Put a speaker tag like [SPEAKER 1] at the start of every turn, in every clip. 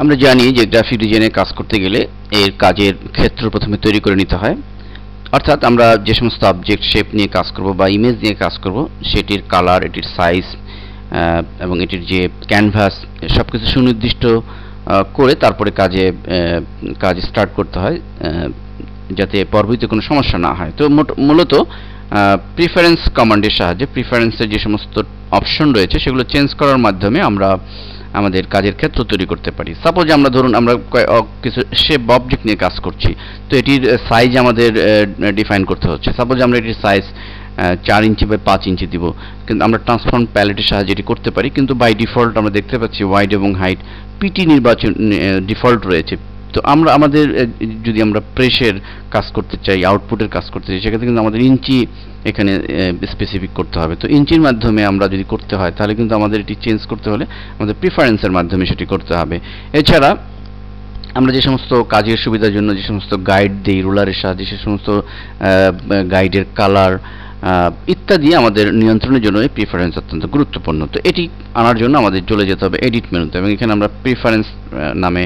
[SPEAKER 1] আমরা জানি যে গ্রাফিক ডিজাইনে কাজ করতে গেলে এর কাজের ক্ষেত্র প্রথমে তৈরি করে নিতে হয়। অর্থাৎ আমরা যে সমস্ত অবজেক্ট শেপ নিয়ে কাজ করব বা ইমেজ নিয়ে কাজ করব সেটির কালার, এটির সাইজ এবং এটির যে ক্যানভাস সবকিছু সুনির্দিষ্ট করে তারপরে কাজ স্টার্ট করতে হয় যাতে পরবর্তীতে কোনো সমস্যা না হয়। তো মূলত প্রিফারেন্স কমান্ডের সাহায্যে প্রিফারেন্সের যে সমস্ত অপশন রয়েছে সেগুলো চেঞ্জ করার মাধ্যমে আমরা আমাদের কাজের ক্ষেত্র তৈরি করতে পারি। সাপোজ আমরা ধরুন আমরা কিছু শেপ অবজেক্ট নিয়ে কাজ করছি, তো এটির সাইজ আমাদের ডিফাইন করতে হচ্ছে। সাপোজ আমরা এটির সাইজ 4 ইঞ্চি বা 5 ইঞ্চি দিব, কিন্তু আমরা ট্রান্সফর্ম প্যালেটের সাহায্যে এটি করতে পারি। কিন্তু বাই ডিফল্ট আমরা দেখতে পাচ্ছি ওয়াইড এবং হাইট পিটি নির্বাচন ডিফল্ট রয়েছে। তো আমাদের যদি আমরা প্রেসের কাজ করতে চাই, আউটপুটের কাজ করতে চাই, সেক্ষেত্রে কিন্তু আমাদের ইঞ্চি এখানে স্পেসিফিক করতে হবে। তো ইঞ্চির মাধ্যমে আমরা যদি করতে হয় তাহলে কিন্তু আমাদের এটি চেঞ্জ করতে হলে আমাদের প্রিফারেন্সের মাধ্যমে সেটি করতে হবে। এছাড়া আমরা যে সমস্ত কাজের সুবিধার জন্য যে সমস্ত গাইড দিই রুলারের সাহায্যে, সে সমস্ত গাইডের কালার ইত্যাদি আমাদের নিয়ন্ত্রণের জন্য এই প্রিফারেন্স অত্যন্ত গুরুত্বপূর্ণ। তো এটি আনার জন্য আমাদের চলে যেতে হবে এডিট মেনুতে, এবং এখানে আমরা প্রিফারেন্স নামে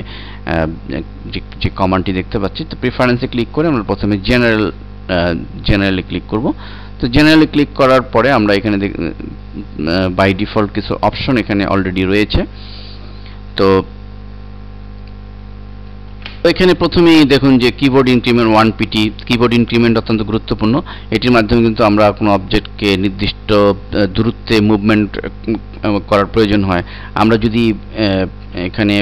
[SPEAKER 1] যে কমান্ডটি দেখতে পাচ্ছি, তো প্রিফারেন্সে ক্লিক করে আমরা প্রথমে জেনারেলে ক্লিক করব। তো জেনারেলে ক্লিক করার পরে আমরা এখানে বাই ডিফল্ট কিছু অপশন এখানে অলরেডি রয়েছে। তো এখানে প্রথমেই দেখুন যে keyboard increment 1 pt, keyboard increment অত্যন্ত গুরুত্বপূর্ণ। এটির মাধ্যমে কিন্তু আমরা কোনো অবজেক্টকে নির্দিষ্ট দূরত্বে মুভমেন্ট করার প্রয়োজন হয়। আমরা যদি এখানে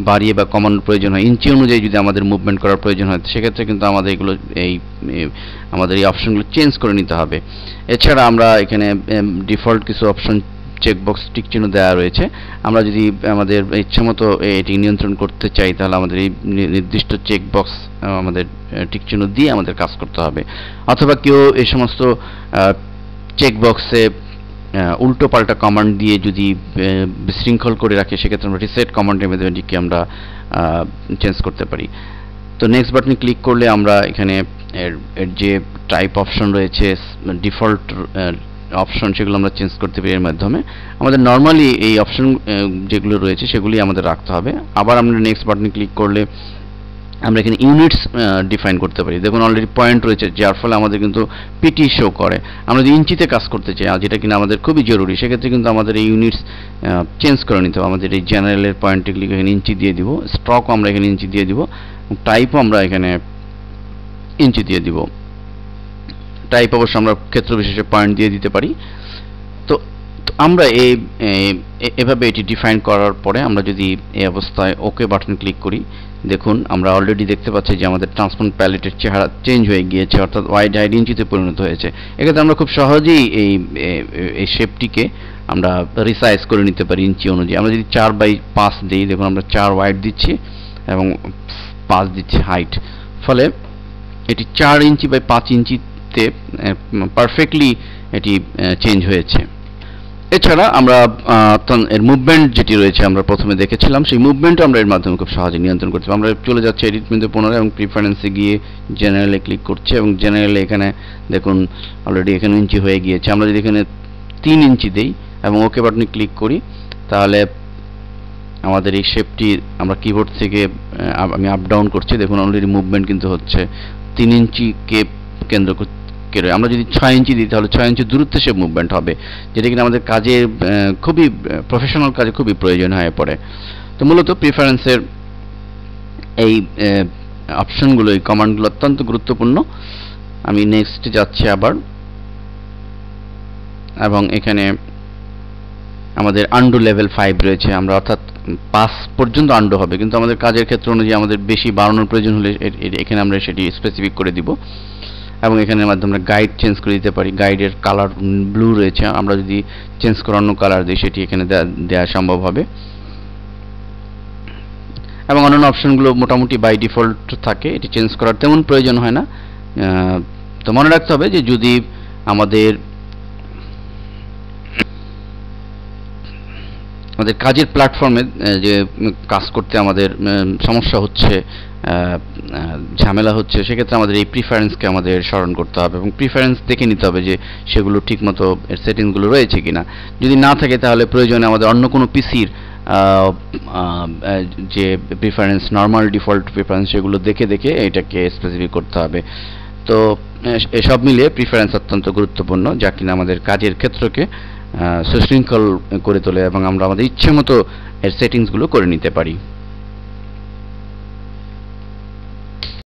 [SPEAKER 1] বাড়িয়ে বা কমানোর প্রয়োজন হয়, ইঞ্চি অনুযায়ী যদি আমাদের মুভমেন্ট করার প্রয়োজন হয়, সেক্ষেত্রে কিন্তু আমাদের এগুলো আমাদের এই অপশনগুলো চেঞ্জ করে নিতে হবে। এছাড়া আমরা এখানে ডিফল্ট কিছু অপশন চেকবক্স টিক চিহ্ন দেওয়া রয়েছে। আমরা যদি আমাদের ইচ্ছামতো এটি নিয়ন্ত্রণ করতে চাই তাহলে আমাদের এই নির্দিষ্ট চেকবক্স আমাদের টিক চিহ্ন দিয়ে আমাদের কাজ করতে হবে। অথবা কেউ এই সমস্ত চেকবক্সে উল্টো পাল্টা কমান্ড দিয়ে যদি বিশৃঙ্খল করে রাখে, সেক্ষেত্রে আমরা রিসেট কমান্ডের মাধ্যমে এটিকে আমরা চেঞ্জ করতে পারি। তো নেক্সট বাটনে ক্লিক করলে আমরা এখানে এর যে টাইপ অপশন রয়েছে, ডিফল্ট অপশন, সেগুলো আমরা চেঞ্জ করতে পারি এর মাধ্যমে। আমাদের নর্মালি এই অপশন যেগুলো রয়েছে সেগুলি আমাদের রাখতে হবে। আবার আমরা নেক্সট বাটনে ক্লিক করলে আমরা এখানে ইউনিটস ডিফাইন করতে পারি। দেখুন অলরেডি পয়েন্ট রয়েছে, যার ফলে আমাদের কিন্তু পিটি শো করে। আমরা যদি ইঞ্চিতে কাজ করতে চাই, যেটা কিনা আমাদের খুবই জরুরি, সেক্ষেত্রে কিন্তু আমাদের এই ইউনিটস চেঞ্জ করে নিতে হবে। আমাদের এই জেনারেলের পয়েন্টে ক্লিক এখানে ইঞ্চি দিয়ে দিব, স্ট্রকও আমরা এখানে ইঞ্চি দিয়ে দিব, টাইপও আমরা এখানে ইঞ্চি দিয়ে দিব। টাইপ অবশ্য আমরা ক্ষেত্র বিশেষে পয়েন্ট দিয়ে দিতে পারি। তো আমরা এভাবে এটি ডিফাইন করার পরে আমরা যদি এই অবস্থায় ওকে বাটন ক্লিক করি, দেখুন আমরা অলরেডি দেখতে পাচ্ছি যে আমাদের ট্রান্সফর্ম প্যালেটের চেহারা চেঞ্জ হয়ে গিয়েছে, অর্থাৎ ওয়াইড হাইট ইঞ্চিতে পরিণত হয়েছে। এক্ষেত্রে আমরা খুব সহজেই এই শেপটিকে আমরা রিসাইজ করে নিতে পারি ইঞ্চি অনুযায়ী। আমরা যদি 4/5 দিই, দেখুন আমরা 4 ওয়াইড দিচ্ছি এবং 5 দিচ্ছি হাইট, ফলে এটি 4 ইঞ্চি বাই 5 ইঞ্চিতে পারফেক্টলি এটি চেঞ্জ হয়েছে। এছাড়া আমরা এর মুভমেন্ট যেটি রয়েছে আমরা প্রথমে দেখেছিলাম, সেই মুভমেন্টও আমরা এর মাধ্যমে খুব সহজে নিয়ন্ত্রণ করতে পারি। আমরা চলে যাচ্ছি এডিট মেনুতে পুনরায় এবং প্রিফারেন্সে গিয়ে জেনারেলে ক্লিক করছি, এবং জেনারেলে এখানে দেখুন অলরেডি এখানে ইঞ্চি হয়ে গিয়েছে। আমরা যদি এখানে 3 ইঞ্চি দেই এবং ওকে বাটনে ক্লিক করি, তাহলে আমাদের এই শেপটি আমরা কিবোর্ড থেকে আমি আপ ডাউন করছি, দেখুন অলরেডি মুভমেন্ট কিন্তু হচ্ছে 3 ইঞ্চিকে কেন্দ্র করে। আমরা যদি 6 ইঞ্চি দিই তাহলে 6 ইঞ্চি দূরত্বে সে মুভমেন্ট হবে, যেটা কিনা আমাদের কাজে খুবই প্রফেশনাল কাজে খুবই প্রয়োজন হয়ে পড়ে। তো মূলত প্রিফারেন্সের এই অপশনগুলো, এই কমান্ডগুলো অত্যন্ত গুরুত্বপূর্ণ। আমি নেক্সট যাচ্ছি আবার, এবং এখানে আমাদের আন্ডু লেভেল 5 রয়েছে। আমরা অর্থাৎ 5 পর্যন্ত আন্ডু হবে, কিন্তু আমাদের কাজের ক্ষেত্র অনুযায়ী আমাদের বেশি বাড়ানোর প্রয়োজন হলে এখানে আমরা সেটি স্পেসিফিক করে দিব। এবং এখানের মাধ্যমে আমরা গাইড চেঞ্জ করে দিতে পারি। গাইডের কালার ব্লু রয়েছে, আমরা যদি চেঞ্জ করে অন্য কালার দিই সেটি এখানে দেওয়া সম্ভব হবে। এবং অন্যান্য অপশনগুলো মোটামুটি বাই ডিফল্ট থাকে, এটি চেঞ্জ করার তেমন প্রয়োজন হয় না। তো মনে রাখতে হবে যে যদি আমাদের কাজের প্ল্যাটফর্মে যে কাজ করতে আমাদের সমস্যা হচ্ছে, ঝামেলা হচ্ছে, সেক্ষেত্রে আমাদের এই প্রিফারেন্সকে আমাদের স্মরণ করতে হবে এবং প্রিফারেন্স দেখে নিতে হবে যে সেগুলো ঠিকমতো এর সেটিংসগুলো রয়েছে কিনা। যদি না থাকে তাহলে প্রয়োজনে আমাদের অন্য কোনো পিসির যে প্রিফারেন্স নর্মাল ডিফল্ট প্রিফারেন্স সেগুলো দেখে দেখে এটাকে স্পেসিফিক করতে হবে। তো এসব মিলিয়ে প্রিফারেন্স অত্যন্ত গুরুত্বপূর্ণ, যা কিনা আমাদের কাজের ক্ষেত্রকে সুশৃঙ্খল করে তোলে এবং আমরা আমাদের ইচ্ছে মতো এর সেটিংসগুলো করে নিতে পারি।